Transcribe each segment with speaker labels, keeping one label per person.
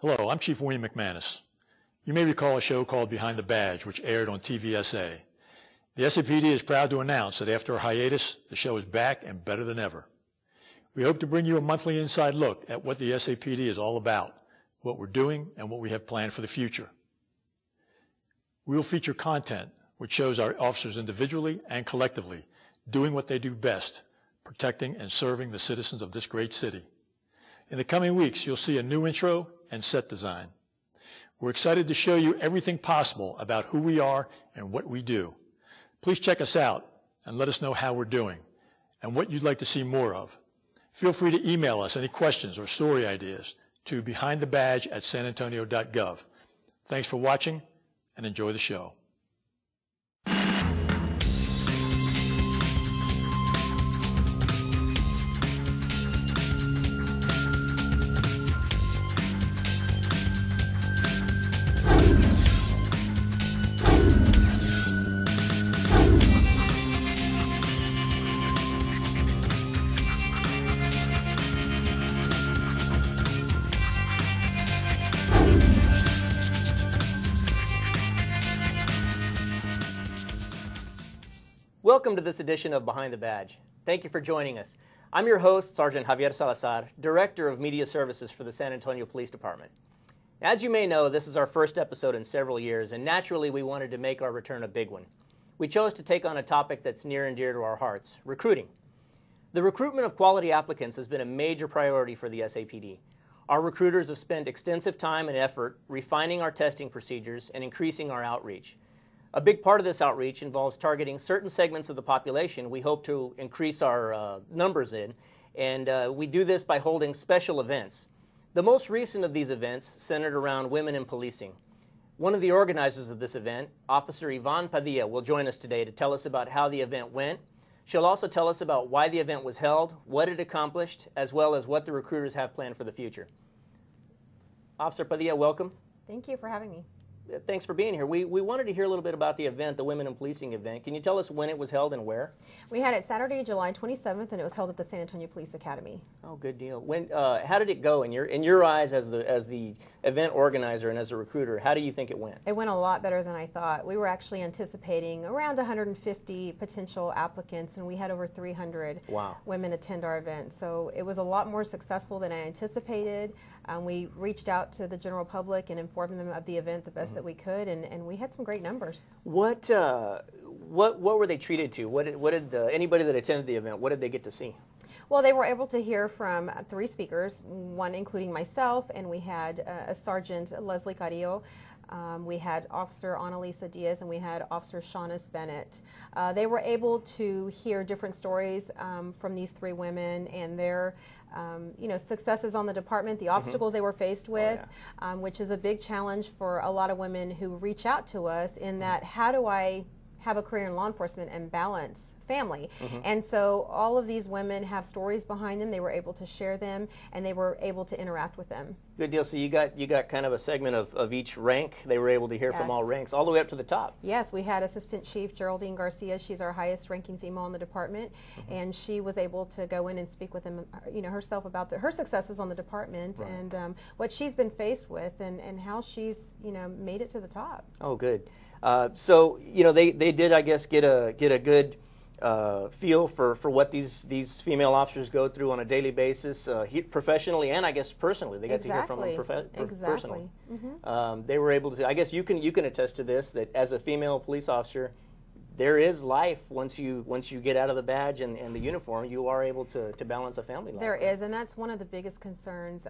Speaker 1: Hello, I'm Chief William McManus. You may recall a show called Behind the Badge, which aired on TVSA. The SAPD is proud to announce that after a hiatus, the show is back and better than ever. We hope to bring you a monthly inside look at what the SAPD is all about, what we're doing, and what we have planned for the future. We will feature content which shows our officers individually and collectively doing what they do best, protecting and serving the citizens of this great city. In the coming weeks, you'll see a new intro and set design. We're excited to show you everything possible about who we are and what we do. Please check us out and let us know how we're doing and what you'd like to see more of. Feel free to email us any questions or story ideas to behindthebadge@sanantonio.gov. Thanks for watching and enjoy the show.
Speaker 2: Welcome to this edition of Behind the Badge. Thank you for joining us. I'm your host, Sergeant Javier Salazar, Director of Media Services for the San Antonio Police Department. As you may know, this is our first episode in several years, and naturally we wanted to make our return a big one. We chose to take on a topic that's near and dear to our hearts, recruiting. The recruitment of quality applicants has been a major priority for the SAPD. Our recruiters have spent extensive time and effort refining our testing procedures and increasing our outreach. A big part of this outreach involves targeting certain segments of the population we hope to increase our numbers in, and we do this by holding special events. The most recent of these events centered around women in policing. One of the organizers of this event, Officer Yvonne Padilla, will join us today to tell us about how the event went. She'll also tell us about why the event was held, what it accomplished, as well as what the recruiters have planned for the future. Officer Padilla, welcome.
Speaker 3: Thank you for having me.
Speaker 2: Thanks for being here. We wanted to hear a little bit about the event, the Women in Policing event. Can you tell us when it was held and where?
Speaker 3: We had it Saturday, July 27th, and it was held at the San Antonio Police Academy.
Speaker 2: Oh, good deal. When, how did it go in your eyes as the event organizer and as a recruiter? How do you think it went?
Speaker 3: It went a lot better than I thought. We were actually anticipating around 150 potential applicants, and we had over 300 women attend our event. So it was a lot more successful than I anticipated. We reached out to the general public and informed them of the event the best that we could, and we had some great numbers.
Speaker 2: What were they treated to? What did anybody that attended the event, what did they get to see?
Speaker 3: Well, they were able to hear from 3 speakers, one including myself, and we had a Sergeant Leslie Carrillo. We had Officer Annalisa Diaz, and we had Officer Shaunis Bennett. They were able to hear different stories from these 3 women and their successes on the department, the obstacles they were faced with, which is a big challenge for a lot of women who reach out to us in that, how do I have a career in law enforcement and balance family? And so all of these women have stories behind them. They were able to share them, and they were able to interact with them.
Speaker 2: Good deal. So you got kind of a segment of each rank. They were able to hear from all ranks, all the way up to the top.
Speaker 3: Yes, we had Assistant Chief Geraldine Garcia. She's our highest ranking female in the department, and she was able to go in and speak with them, herself about her successes on the department and what she's been faced with and how she's made it to the top.
Speaker 2: Oh, good. So they did, I guess, get a good feel for what these female officers go through on a daily basis, professionally and I guess personally. They got to hear from them personally. They were able to. I guess you can attest to this, that as a female police officer, there is life once you get out of the badge and the uniform. You are able to balance a family life.
Speaker 3: There is, and that's one of the biggest concerns.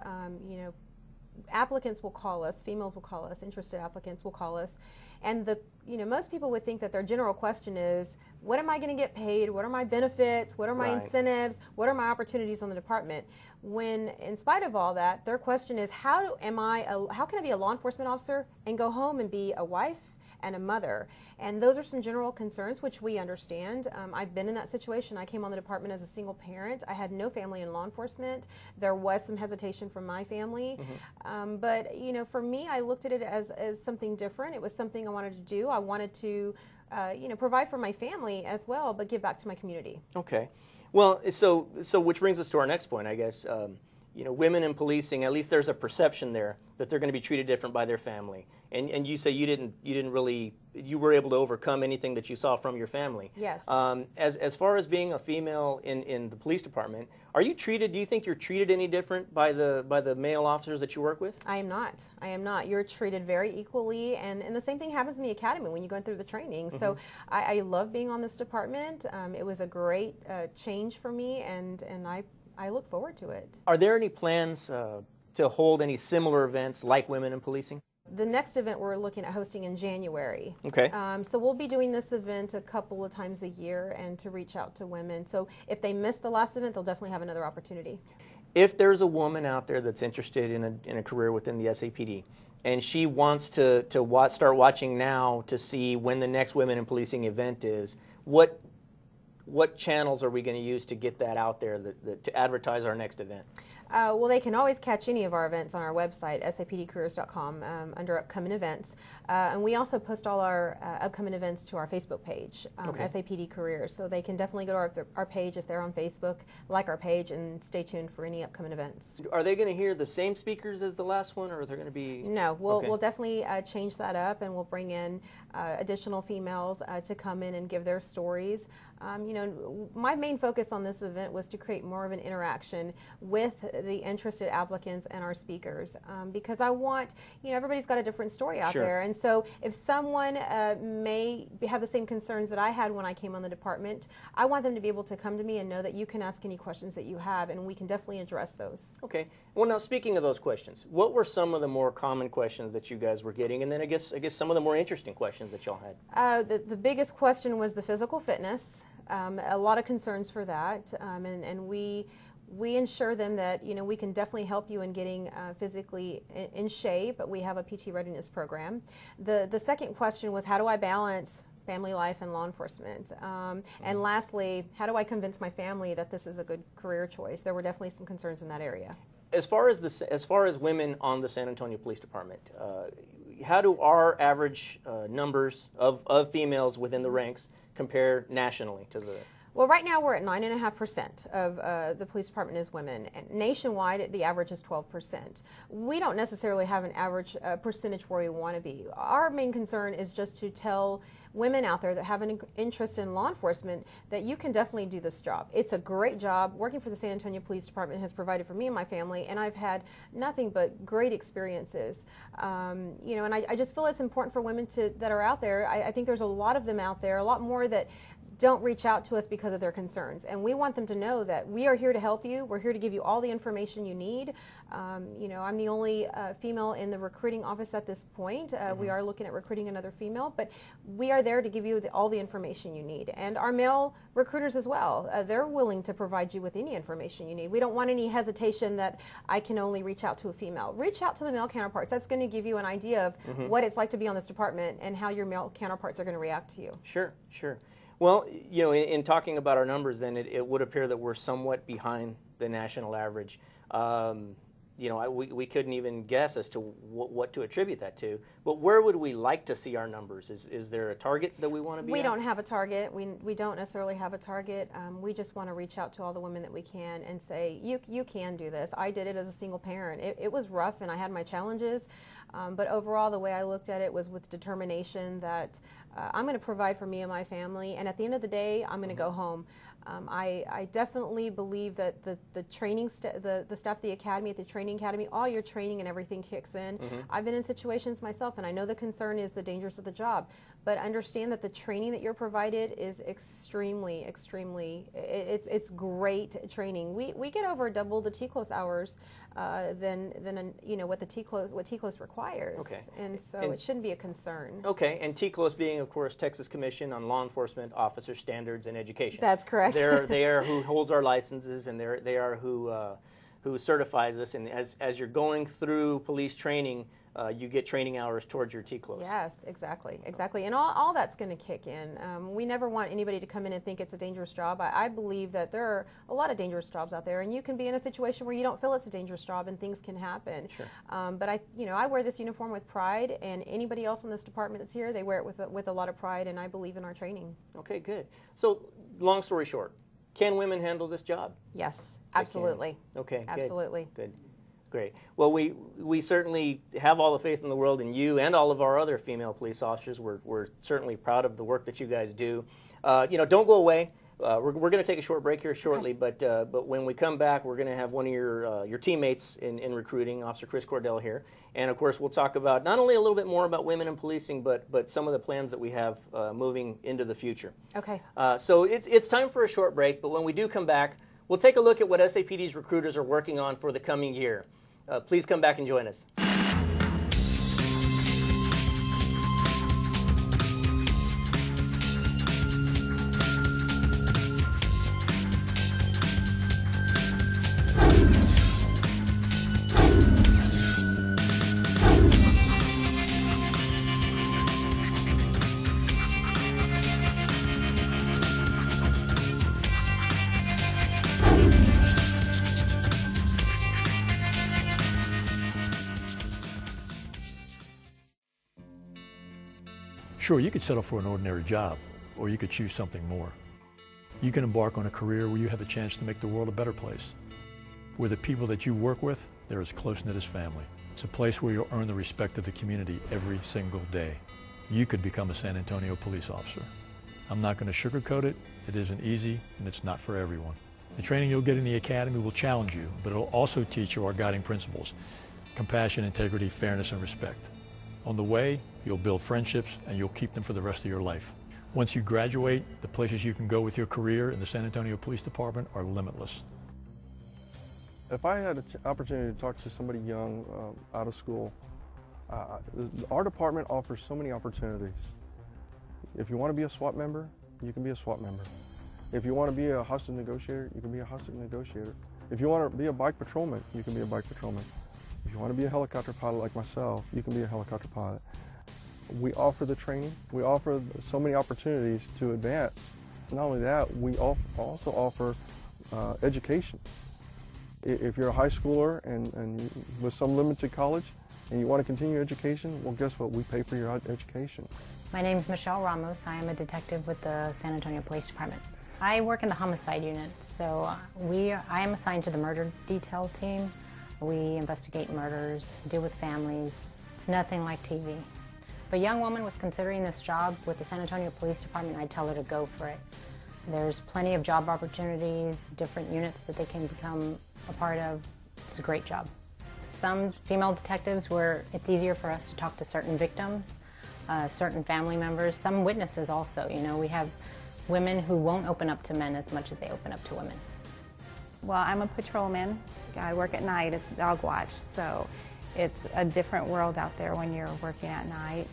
Speaker 3: Applicants will call us, females will call us, interested applicants will call us, and most people would think that their general question is, what am I going to get paid? What are my benefits? What are my incentives? What are my opportunities on the department? When, in spite of all that, their question is, how can I be a law enforcement officer and go home and be a wife and a mother? And those are some general concerns which we understand. I've been in that situation. I came on the department as a single parent. I had no family in law enforcement. There was some hesitation from my family. But for me, I looked at it as something different. It was something I wanted to do. I wanted to provide for my family as well, but give back to my community.
Speaker 2: Okay. Well, so which brings us to our next point, I guess. you know, women in policing, at least there's a perception there that they're going to be treated different by their family. And you say you didn't really, you were able to overcome anything that you saw from your family.
Speaker 3: Yes.
Speaker 2: As far as being a female in the police department, do you think you're treated any different by the male officers that you work with?
Speaker 3: I am not. I am not. You're treated very equally, and the same thing happens in the academy when you go through the training. So I love being on this department. It was a great change for me, and I look forward to it.
Speaker 2: Are there any plans to hold any similar events like Women in Policing?
Speaker 3: The next event we're looking at hosting in January.
Speaker 2: Okay.
Speaker 3: So we'll be doing this event a couple of times a year and to reach out to women. So if they missed the last event, they'll definitely have another opportunity.
Speaker 2: If there's a woman out there that's interested in a career within the SAPD, and she wants to start watching now to see when the next Women in Policing event is, what channels are we going to use to get that out there to advertise our next event?
Speaker 3: Well, they can always catch any of our events on our website, sapdcareers.com, under upcoming events. And we also post all our upcoming events to our Facebook page, SAPD Careers. So they can definitely go to our page if they're on Facebook, like our page, and stay tuned for any upcoming events.
Speaker 2: Are they going to hear the same speakers as the last one, or are there going to be...
Speaker 3: No, we'll definitely change that up, and we'll bring in additional females to come in and give their stories. You know, my main focus on this event was to create more of an interaction with the interested applicants and our speakers, because I want, you know, everybody's got a different story out there, and so if someone may have the same concerns that I had when I came on the department, I want them to be able to come to me and know that you can ask any questions that you have, and we can definitely address those.
Speaker 2: Okay. Well, now speaking of those questions, what were some of the more common questions that you guys were getting, and then I guess some of the more interesting questions that y'all had?
Speaker 3: The biggest question was the physical fitness. A lot of concerns for that, and we ensure them that, you know, we can definitely help you in getting physically in shape. We have a PT readiness program. The second question was, how do I balance family life and law enforcement? And lastly, how do I convince my family that this is a good career choice? There were definitely some concerns in that area.
Speaker 2: As far as women on the San Antonio Police Department, how do our average numbers of females within the ranks compare nationally to the...
Speaker 3: Well, right now we're at 9.5% of the police department is women. And nationwide, the average is 12%. We don't necessarily have an average percentage where we want to be. Our main concern is just to tell women out there that have an interest in law enforcement that you can definitely do this job. It's a great job. Working for the San Antonio Police Department has provided for me and my family, and I've had nothing but great experiences. You know, and I just feel it's important for women that are out there. I think there's a lot of them out there, a lot more that don't reach out to us because of their concerns, and we want them to know that we are here to help you. We're here to give you all the information you need. You know, I'm the only female in the recruiting office at this point. We are looking at recruiting another female, but we are there to give you all the information you need. And our male recruiters as well, they're willing to provide you with any information you need. We don't want any hesitation that I can only reach out to a female. Reach out to the male counterparts. That's going to give you an idea of what it's like to be on this department and how your male counterparts are going to react to you.
Speaker 2: Sure, sure. Well, you know, in talking about our numbers, then it would appear that we're somewhat behind the national average. You know, we couldn't even guess as to what to attribute that to. But where would we like to see our numbers? Is there a target that we want to be at?
Speaker 3: We don't have a target. We don't necessarily have a target. We just want to reach out to all the women that we can and say, you can do this. I did it as a single parent. It was rough, and I had my challenges. But overall, the way I looked at it was with determination that I'm going to provide for me and my family, and at the end of the day, I'm going to go home. I definitely believe that the training, the staff of the academy, at the training academy, all your training and everything kicks in. I've been in situations myself, and I know the concern is the dangers of the job, but understand that the training that you're provided is extremely, it's great training. We get over double the TCLOS hours than you know what TCLOS requires,
Speaker 2: okay.
Speaker 3: And so it shouldn't be a concern.
Speaker 2: Okay, and TCLOS being, of course, Texas Commission on Law Enforcement Officer Standards and Education.
Speaker 3: That's correct.
Speaker 2: They are who holds our licenses, and they are who certifies us. And as you're going through police training, you get training hours towards your TCLOS.
Speaker 3: Yes, exactly. And all that's going to kick in. We never want anybody to come in and think it's a dangerous job. I believe that there are a lot of dangerous jobs out there, and you can be in a situation where you don't feel it's a dangerous job, and things can happen.
Speaker 2: Sure.
Speaker 3: But I wear this uniform with pride, and anybody else in this department that's here, they wear it with a lot of pride, and I believe in our training.
Speaker 2: Okay, good. So, long story short, Can women handle this job?
Speaker 3: Yes, absolutely.
Speaker 2: Okay,
Speaker 3: absolutely.
Speaker 2: Good. Great. Well, we certainly have all the faith in the world in you and all of our other female police officers. We're certainly proud of the work that you guys do. Don't go away. We're going to take a short break here shortly, okay. but when we come back, we're going to have one of your teammates in recruiting, Officer Chris Cordell here, and of course we'll talk about not only a little bit more about women in policing, but some of the plans that we have moving into the future.
Speaker 3: Okay.
Speaker 2: So it's time for a short break, but when we do come back, we'll take a look at what SAPD's recruiters are working on for the coming year. Please come back and join us.
Speaker 1: Sure, you could settle for an ordinary job, or you could choose something more. You can embark on a career where you have a chance to make the world a better place. Where the people that you work with, they're as close-knit as family. It's a place where you'll earn the respect of the community every single day. You could become a San Antonio police officer. I'm not going to sugarcoat it. It isn't easy, and it's not for everyone. The training you'll get in the academy will challenge you, but it'll also teach you our guiding principles: compassion, integrity, fairness, and respect. On the way, you'll build friendships, and you'll keep them for the rest of your life. Once you graduate, the places you can go with your career in the San Antonio Police Department are limitless.
Speaker 4: If I had an opportunity to talk to somebody young out of school, our department offers so many opportunities. If you want to be a SWAT member, you can be a SWAT member. If you want to be a hostage negotiator, you can be a hostage negotiator. If you want to be a bike patrolman, you can be a bike patrolman. If you want to be a helicopter pilot like myself, you can be a helicopter pilot. We offer the training. We offer so many opportunities to advance. Not only that, we also offer education. If you're a high schooler and with some limited college and you want to continue education, well, guess what? We pay for your education.
Speaker 5: My name is Michelle Ramos. I am a detective with the San Antonio Police Department. I work in the homicide unit, so I am assigned to the murder detail team. We investigate murders, deal with families. It's nothing like TV. If a young woman was considering this job with the San Antonio Police Department, I'd tell her to go for it. There's plenty of job opportunities, different units that they can become a part of. It's a great job. Some female detectives where it's easier for us to talk to certain victims, certain family members, some witnesses also. You know, we have women who won't open up to men as much as they open up to women.
Speaker 6: Well, I'm a patrolman. I work at night. It's dog watch, so it's a different world out there when you're working at night.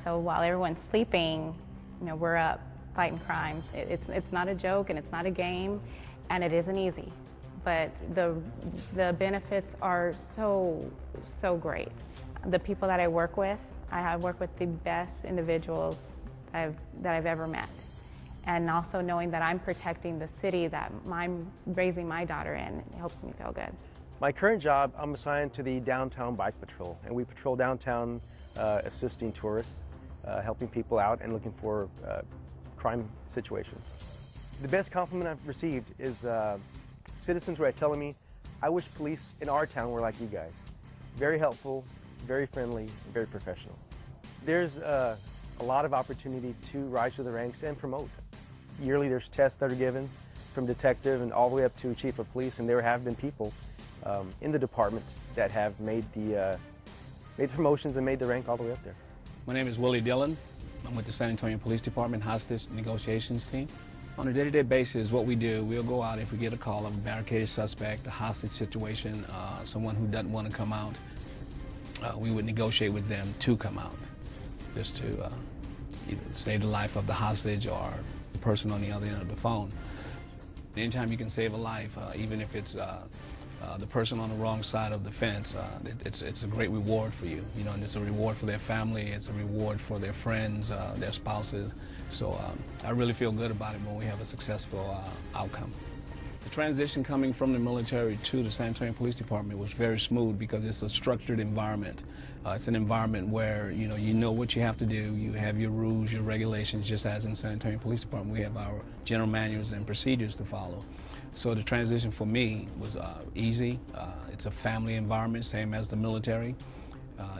Speaker 6: So while everyone's sleeping, you know, we're up fighting crimes. It's not a joke and it's not a game, and it isn't easy. But the benefits are so great. The people that I work with the best individuals that I've ever met. And also knowing that I'm protecting the city that I'm raising my daughter in, it helps me feel good.
Speaker 7: My current job, I'm assigned to the Downtown Bike Patrol, and we patrol downtown assisting tourists, helping people out and looking for crime situations. The best compliment I've received is citizens who are telling me, I wish police in our town were like you guys. Very helpful, very friendly, very professional. There's a lot of opportunity to rise through the ranks and promote. Yearly there's tests that are given from detective and all the way up to chief of police, and there have been people in the department that have made the promotions and made the rank all the way up there.
Speaker 8: My name is Willie Dillon. I'm with the San Antonio Police Department Hostage Negotiations Team. On a day-to-day basis, what we do, we'll go out if we get a call of a barricaded suspect, a hostage situation, someone who doesn't want to come out. We would negotiate with them to come out, just to either save the life of the hostage or the person on the other end of the phone. Anytime you can save a life, even if it's the person on the wrong side of the fence, it's a great reward for you. You know, and it's a reward for their family, it's a reward for their friends, their spouses. So I really feel good about it when we have a successful outcome. The transition coming from the military to the San Antonio Police Department was very smooth because it's a structured environment. It's an environment where you know what you have to do. You have your rules, your regulations, just as in San Antonio Police Department. We have our general manuals and procedures to follow. So the transition for me was easy. It's a family environment, same as the military.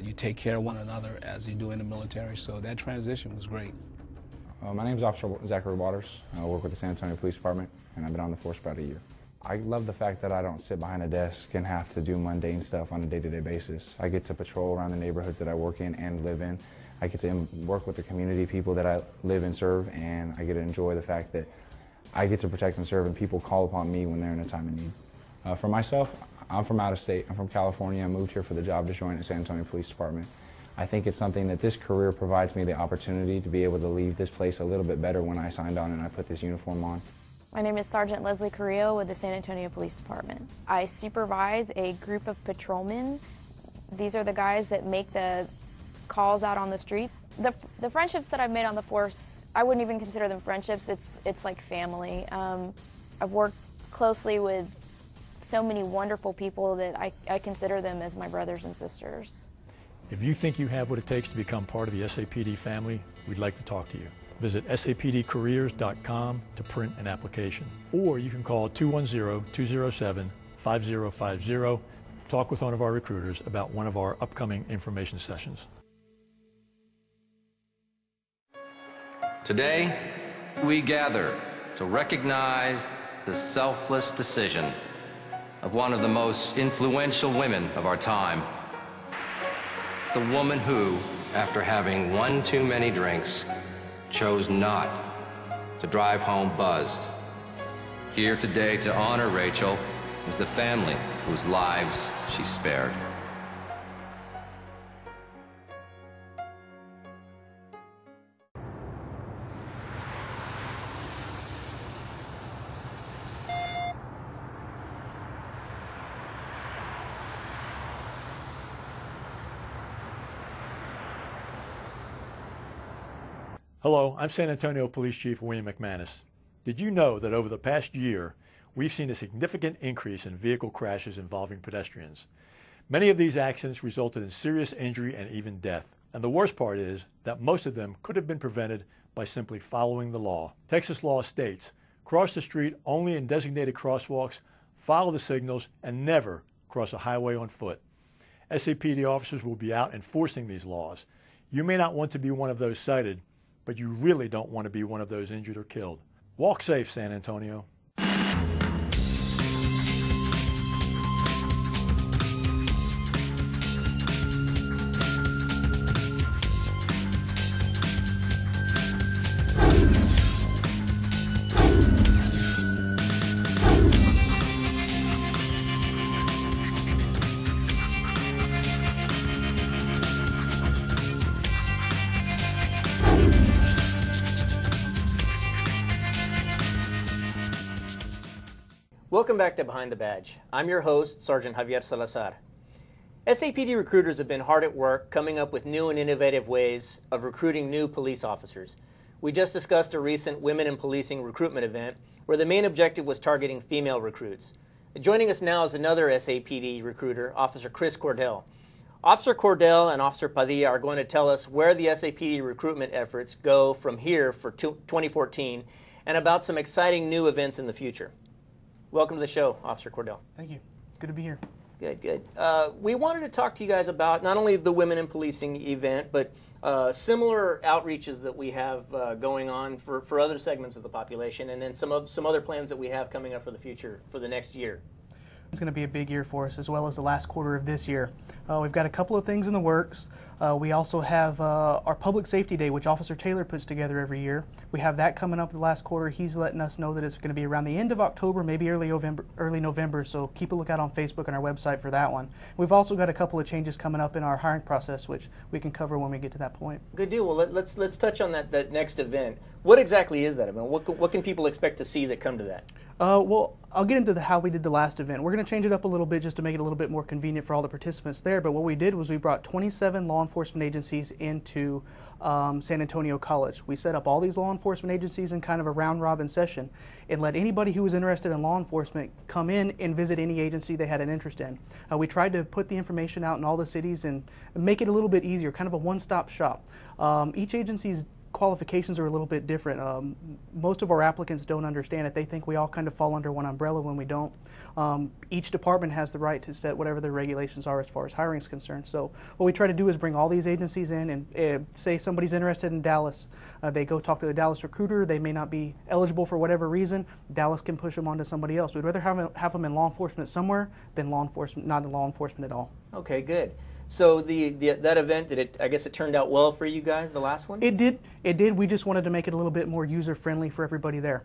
Speaker 8: You take care of one another as you do in the military, so that transition was great.
Speaker 9: My name is Officer Zachary Waters. I work with the San Antonio Police Department, and I've been on the force about a year. I love the fact that I don't sit behind a desk and have to do mundane stuff on a day-to-day basis. I get to patrol around the neighborhoods that I work in and live in. I get to work with the community people that I live and serve, and I get to enjoy the fact that I get to protect and serve, and people call upon me when they're in a time of need. For myself, I'm from out of state. I'm from California. I moved here for the job to join the San Antonio Police Department. I think it's something that this career provides me the opportunity to be able to leave this place a little bit better when I signed on and I put this uniform on.
Speaker 10: My name is Sergeant Leslie Carrillo with the San Antonio Police Department. I supervise a group of patrolmen. These are the guys that make the calls out on the street. The friendships that I've made on the force, I wouldn't even consider them friendships. It's like family. I've worked closely with so many wonderful people that I consider them as my brothers and sisters.
Speaker 1: If you think you have what it takes to become part of the SAPD family, we'd like to talk to you. Visit sapdcareers.com to print an application. Or you can call 210-207-5050. Talk with one of our recruiters about one of our upcoming information sessions.
Speaker 11: Today, we gather to recognize the selfless decision of one of the most influential women of our time. The woman who, after having one too many drinks, chose not to drive home buzzed. Here today to honor Rachel is the family whose lives she spared.
Speaker 1: Hello, I'm San Antonio Police Chief William McManus. Did you know that over the past year, we've seen a significant increase in vehicle crashes involving pedestrians? Many of these accidents resulted in serious injury and even death. And the worst part is that most of them could have been prevented by simply following the law. Texas law states, cross the street only in designated crosswalks, follow the signals, and never cross a highway on foot. SAPD officers will be out enforcing these laws. You may not want to be one of those cited, but you really don't want to be one of those injured or killed. Walk safe, San Antonio.
Speaker 2: Welcome back to Behind the Badge. I'm your host, Sergeant Javier Salazar. SAPD recruiters have been hard at work coming up with new and innovative ways of recruiting new police officers. We just discussed a recent Women in Policing recruitment event where the main objective was targeting female recruits. Joining us now is another SAPD recruiter, Officer Chris Cordell. Officer Cordell and Officer Padilla are going to tell us where the SAPD recruitment efforts go from here for 2014 and about some exciting new events in the future. Welcome to the show, Officer Cordell.
Speaker 12: Thank you. It's good to be here.
Speaker 2: Good, good. We wanted to talk to you guys about not only the Women in Policing event, but similar outreaches that we have going on for other segments of the population, and then some other plans that we have coming up for the future, for the next year.
Speaker 12: It's going to be a big year for us, as well as the last quarter of this year. We've got a couple of things in the works. We also have our Public Safety Day, which Officer Taylor puts together every year. We have that coming up the last quarter. He's letting us know that it's going to be around the end of October, maybe early November, so keep a lookout on Facebook and our website for that one. We've also got a couple of changes coming up in our hiring process, which we can cover when we get to that point.
Speaker 2: Good deal. Well, let's touch on that next event. What exactly is that event? What can people expect to see that come to that?
Speaker 12: Well, I'll get into how we did the last event. We're going to change it up a little bit just to make it a little bit more convenient for all the participants there. But what we did was we brought 27 law enforcement agencies into San Antonio College. We set up all these law enforcement agencies in kind of a round-robin session and let anybody who was interested in law enforcement come in and visit any agency they had an interest in. We tried to put the information out in all the cities and make it a little bit easier, kind of a one-stop shop. Each agency's qualifications are a little bit different. Most of our applicants don't understand it. They think we all kind of fall under one umbrella when we don't. Each department has the right to set whatever their regulations are as far as hiring is concerned. So what we try to do is bring all these agencies in and say somebody's interested in Dallas. They go talk to the Dallas recruiter. They may not be eligible for whatever reason. Dallas can push them on to somebody else. We'd rather have them in law enforcement somewhere than law enforcement, not in law enforcement at all.
Speaker 2: Okay, good. So that event, I guess it turned out well for you guys, the last one?
Speaker 12: It did. It did. We just wanted to make it a little bit more user-friendly for everybody there.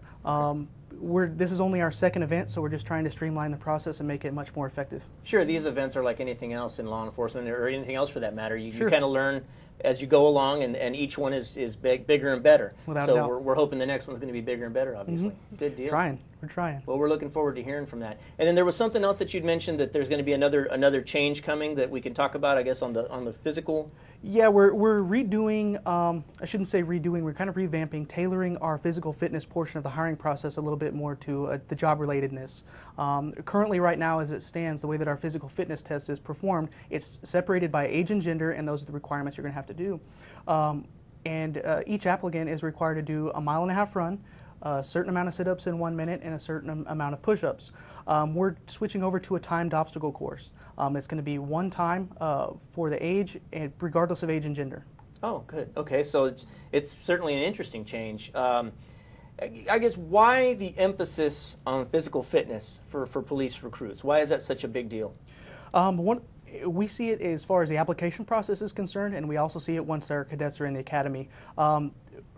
Speaker 12: This is only our second event, so we're just trying to streamline the process and make it much more effective.
Speaker 2: Sure, these events are like anything else in law enforcement, or anything else for that matter. You
Speaker 12: Sure.
Speaker 2: kind of learn as you go along, and each one is bigger and better.
Speaker 12: Without a
Speaker 2: so
Speaker 12: doubt.
Speaker 2: we're hoping the next one's going to be bigger and better, obviously. Good deal.
Speaker 12: We're trying.
Speaker 2: Well, we're looking forward to hearing from that. And then there was something else that you'd mentioned, that there's going to be another change coming that we can talk about, I guess, on the physical.
Speaker 12: Yeah, we're redoing, I shouldn't say redoing, we're kind of revamping, tailoring our physical fitness portion of the hiring process a little bit more to the job relatedness. Currently right now as it stands, the way that our physical fitness test is performed, it's separated by age and gender, and those are the requirements you're going to have to do. Each applicant is required to do a 1.5 mile run, a certain amount of sit-ups in 1 minute, and a certain amount of push-ups. We're switching over to a timed obstacle course. It's going to be one time for the age, and regardless of age and gender.
Speaker 2: Oh, good. Okay, so it's certainly an interesting change. I guess, why the emphasis on physical fitness for police recruits? Why is that such a big deal?
Speaker 12: We see it as far as the application process is concerned, and we also see it once our cadets are in the academy.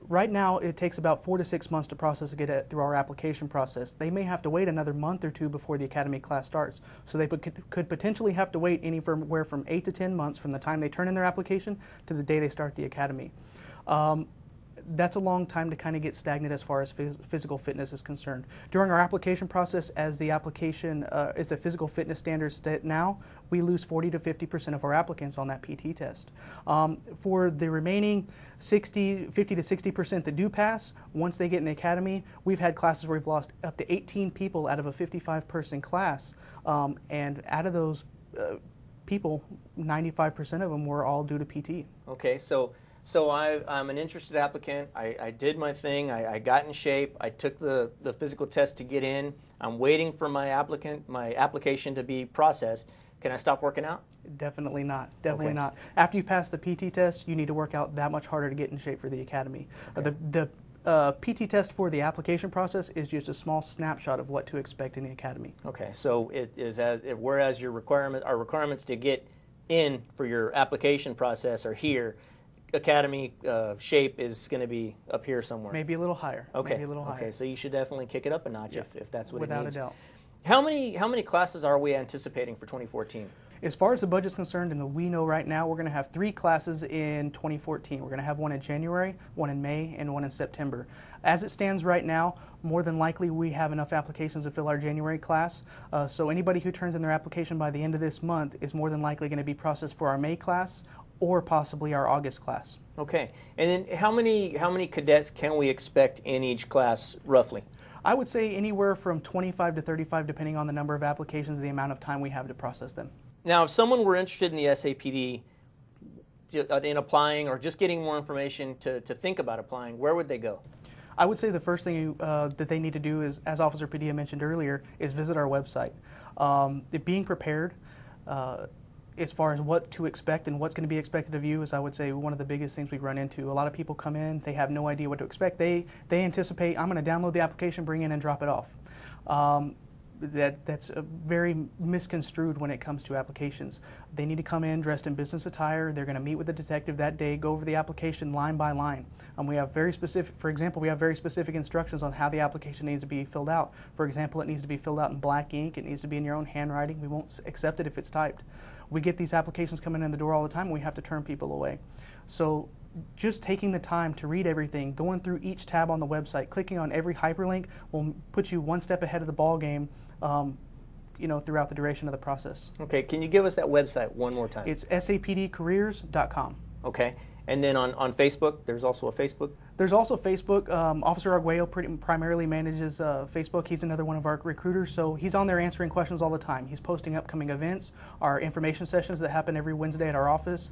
Speaker 12: Right now, it takes about 4 to 6 months to process to get it through our application process. They may have to wait another month or two before the academy class starts. So they could potentially have to wait anywhere from 8 to 10 months from the time they turn in their application to the day they start the academy. That's a long time to kind of get stagnant as far as physical fitness is concerned. During our application process, as the physical fitness standards state now, we lose 40 to 50% of our applicants on that PT test. For the remaining 50 to 60% that do pass, once they get in the academy, we've had classes where we've lost up to 18 people out of a 55-person class, and out of those people, 95% of them were all due to PT.
Speaker 2: Okay, so I'm an interested applicant. I did my thing. I got in shape. I took the physical test to get in. I'm waiting for my application to be processed. Can I stop working out?
Speaker 12: Definitely not. Definitely
Speaker 2: Okay.
Speaker 12: not. After you pass the PT test, you need to work out that much harder to get in shape for the academy.
Speaker 2: Okay.
Speaker 12: The PT test for the application process is just a small snapshot of what to expect in the academy.
Speaker 2: Okay, so whereas our requirements to get in for your application process are here, academy shape is going to be up here somewhere.
Speaker 12: Maybe a little higher.
Speaker 2: Okay.
Speaker 12: Maybe a little higher.
Speaker 2: Okay, so you should definitely kick it up a notch if that's what it
Speaker 12: Without
Speaker 2: needs.
Speaker 12: a doubt.
Speaker 2: How many classes are we anticipating for 2014?
Speaker 12: As far as the budget's concerned, and we know right now, we're going to have 3 classes in 2014. We're going to have one in January, one in May, and one in September. As it stands right now, more than likely we have enough applications to fill our January class. So anybody who turns in their application by the end of this month is more than likely going to be processed for our May class or possibly our August class.
Speaker 2: Okay, and then how many cadets can we expect in each class, roughly?
Speaker 12: I would say anywhere from 25 to 35, depending on the number of applications and the amount of time we have to process them.
Speaker 2: Now, if someone were interested in the SAPD in applying or just getting more information to think about applying, where would they go?
Speaker 12: I would say the first thing that they need to do is, as Officer Padilla mentioned earlier, is visit our website. Being prepared as far as what to expect and what's going to be expected of you is, I would say, one of the biggest things we run into. A lot of people come in, they have no idea what to expect. They anticipate, I'm going to download the application, bring in and drop it off. That's very misconstrued when it comes to applications. They need to come in dressed in business attire. They're going to meet with the detective that day, go over the application line by line. We have very specific, for example, we have very specific instructions on how the application needs to be filled out. For example, it needs to be filled out in black ink. It needs to be in your own handwriting. We won't accept it if it's typed. We get these applications coming in the door all the time, and we have to turn people away. So just taking the time to read everything, going through each tab on the website, clicking on every hyperlink will put you one step ahead of the ball game, throughout the duration of the process.
Speaker 2: Okay, can you give us that website one more time?
Speaker 12: It's sapdcareers.com.
Speaker 2: Okay, and then on Facebook, there's also a Facebook?
Speaker 12: There's also Facebook. Officer Arguello primarily manages Facebook. He's another one of our recruiters, so he's on there answering questions all the time. He's posting upcoming events, our information sessions that happen every Wednesday at our office.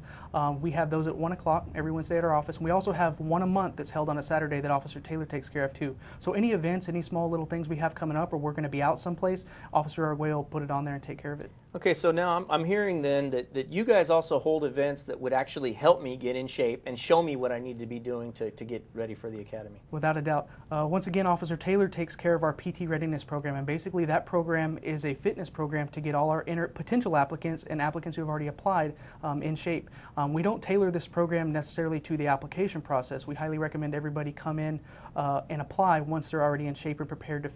Speaker 12: We have those at 1 o'clock every Wednesday at our office. And we also have one a month that's held on a Saturday that Officer Taylor takes care of too. So any events, any small little things we have coming up or we're going to be out someplace, Officer Arguello will put it on there and take care of it.
Speaker 2: Okay, so now I'm hearing then that you guys also hold events that would actually help me get in shape and show me what I need to be doing to get ready for the academy.
Speaker 12: Without a doubt. Once again, Officer Taylor takes care of our PT readiness program, and basically that program is a fitness program to get all our potential applicants and applicants who have already applied in shape. We don't tailor this program necessarily to the application process. We highly recommend everybody come in and apply once they're already in shape and prepared to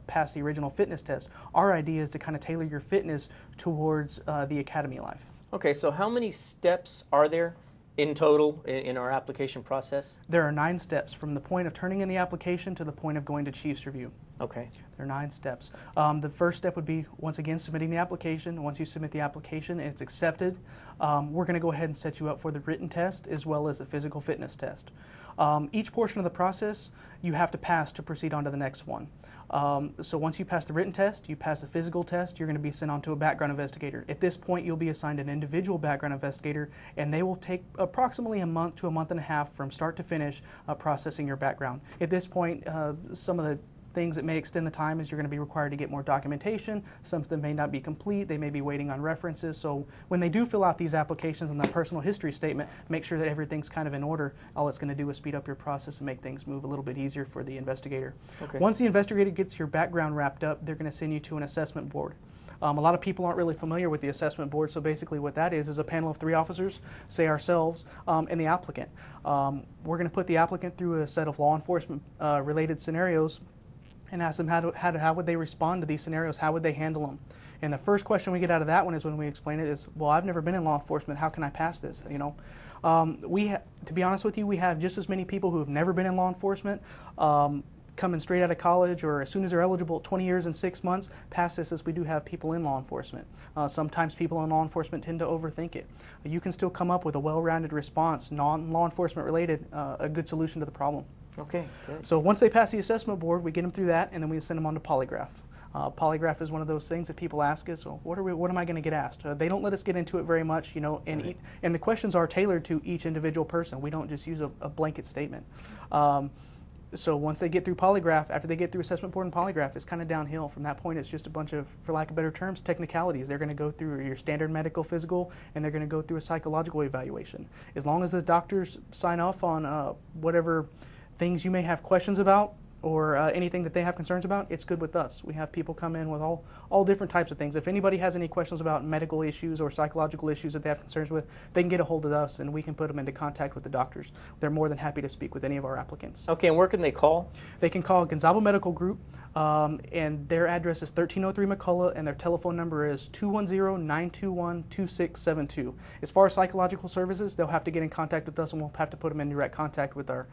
Speaker 12: pass the original fitness test. Our idea is to kind of tailor your fitness towards the academy life.
Speaker 2: Okay, so how many steps are there in total in our application process?
Speaker 12: There are 9 steps from the point of turning in the application to the point of going to Chief's review.
Speaker 2: Okay.
Speaker 12: There are 9 steps. The first step would be, once again, submitting the application. Once you submit the application and it's accepted, we're going to go ahead and set you up for the written test as well as the physical fitness test. Each portion of the process you have to pass to proceed on to the next one. So once you pass the written test, you pass the physical test, you're going to be sent on to a background investigator. At this point, you'll be assigned an individual background investigator, and they will take approximately a month to a month and a half from start to finish processing your background. At this point, some of the things that may extend the time is you're going to be required to get more documentation. Something may not be complete. They may be waiting on references. So when they do fill out these applications and that personal history statement, make sure that everything's kind of in order. All it's going to do is speed up your process and make things move a little bit easier for the investigator. Okay. Once the investigator gets your background wrapped up, they're going to send you to an assessment board. A lot of people aren't really familiar with the assessment board, so basically what that is a panel of 3 officers, say ourselves, and the applicant. We're going to put the applicant through a set of law enforcement related scenarios and ask them how would they respond to these scenarios, how would they handle them. And the first question we get out of that one is when we explain it is, well, I've never been in law enforcement, how can I pass this, to be honest with you, we have just as many people who have never been in law enforcement coming straight out of college or as soon as they're eligible, 20 years and 6 months, pass this as we do have people in law enforcement. Sometimes people in law enforcement tend to overthink it. You can still come up with a well-rounded response, non-law enforcement related, a good solution to the problem.
Speaker 2: Okay, good.
Speaker 12: So once they pass the assessment board, we get them through that, and then we send them on to polygraph. Polygraph is one of those things that people ask us, well, what am I going to get asked? They don't let us get into it very much, and the questions are tailored to each individual person. We don't just use a blanket statement. So once they get through polygraph, after they get through assessment board and polygraph, it's kind of downhill. From that point, it's just a bunch of, for lack of better terms, technicalities. They're going to go through your standard medical physical, and they're going to go through a psychological evaluation. As long as the doctors sign off on whatever things you may have questions about or anything that they have concerns about, it's good with us. We have people come in with all different types of things. If anybody has any questions about medical issues or psychological issues that they have concerns with, they can get a hold of us and we can put them into contact with the doctors. They're more than happy to speak with any of our applicants.
Speaker 2: Okay, and where can they call?
Speaker 12: They can call Gonzalo Medical Group, and their address is 1303 McCullough, and their telephone number is 210-921-2672. As far as psychological services, they'll have to get in contact with us, and we'll have to put them in direct contact with our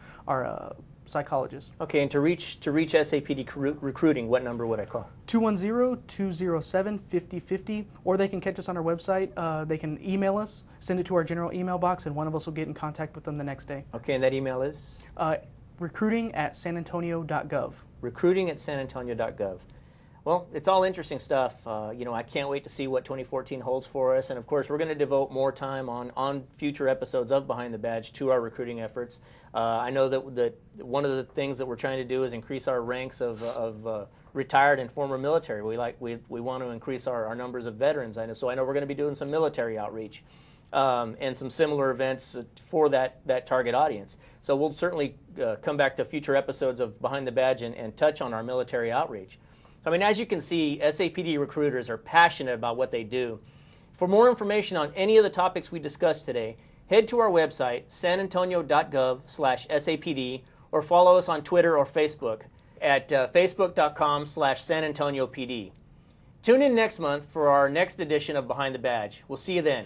Speaker 12: psychologist.
Speaker 2: Okay, and to reach SAPD recruiting, what number would I call?
Speaker 12: 210-207-5050, or they can catch us on our website. They can email us, send it to our general email box, and one of us will get in contact with them the next day.
Speaker 2: Okay, and that email is?
Speaker 12: recruiting@sanantonio.gov.
Speaker 2: recruiting@sanantonio.gov. Well, it's all interesting stuff. I can't wait to see what 2014 holds for us. And of course, we're going to devote more time on future episodes of Behind the Badge to our recruiting efforts. I know that one of the things that we're trying to do is increase our ranks of retired and former military. We want to increase our numbers of veterans. I know we're going to be doing some military outreach and some similar events for that target audience. So we'll certainly come back to future episodes of Behind the Badge and touch on our military outreach. I mean, as you can see, SAPD recruiters are passionate about what they do. For more information on any of the topics we discussed today, head to our website, sanantonio.gov/SAPD, or follow us on Twitter or Facebook at facebook.com/SanAntonioPD. Tune in next month for our next edition of Behind the Badge. We'll see you then.